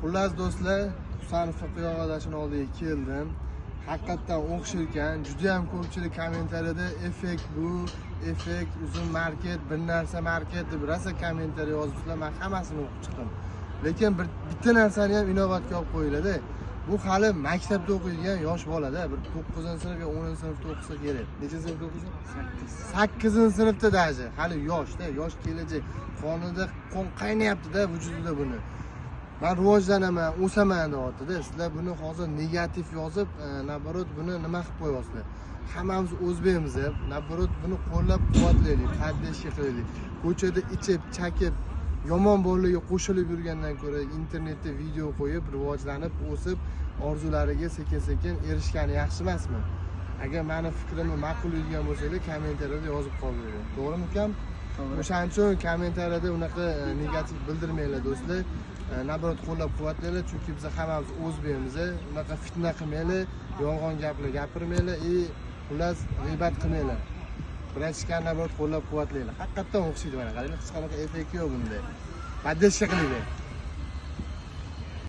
Xullas do'stlar, Husanov qiyog'adashini oldiga keldim. Haqiqatan o'xshar ekan. Juda ham ko'pchilik kommentariyada effekt bu, effekt uzun market, bir narsa market deb rosa kommentariy yozibsizlar. Men hammasini o'qib chiqdim. Lekin bitta narsani ham inovatga olib qo'yiladi. Bu hali maktabda o'qiydigan yosh bolada, bir 9-sinf yo 10-sinfda o'qisa kerak. Necha sinfda o'qiysan? 8-sinfda daji. Hali yoshda, yosh kelajak. Qonida qon qaynayapti-da vujudida buni. Men rivojlanaman, o'saman deyapti-da. Sizlar buni hozir negativ yozib, naborot buni nima qilib qo'yasizlar? Hammamiz o'zbekmiz, naborot buni qo'llab-quvvatlaylik, qaddish qilaylik. Ko'chada ichib, chakib, yomon bolalarga qo'shilib yurgandan ko'ra internetda video qo'yib, rivojlanib, o'sib, orzulariga sekin-sekin erishgani yaxshi emasmi? Agar meni fikrimni ma'qullaydigan bo'lsangiz, kommentariyada yozib qoldiring. To'g'rimi ukam? O'shaning uchun kommentariyada unaqa negativ bildirmanglar do'stlar. Naborot qo'llab-quvvatlanglar, chunki biz hammamiz o'zbekmiz. Unaqa fitna qilmanglar, yolg'on gaplar gapirmanglar, xullas g'iybat qilmanglar. Birinchidan naborot qo'llab-quvvatlanglar. Haqiqatan o'xshaydi mana, qaranglar, hech qanaqa effekt yo'q bunda. Baddash qilinglar.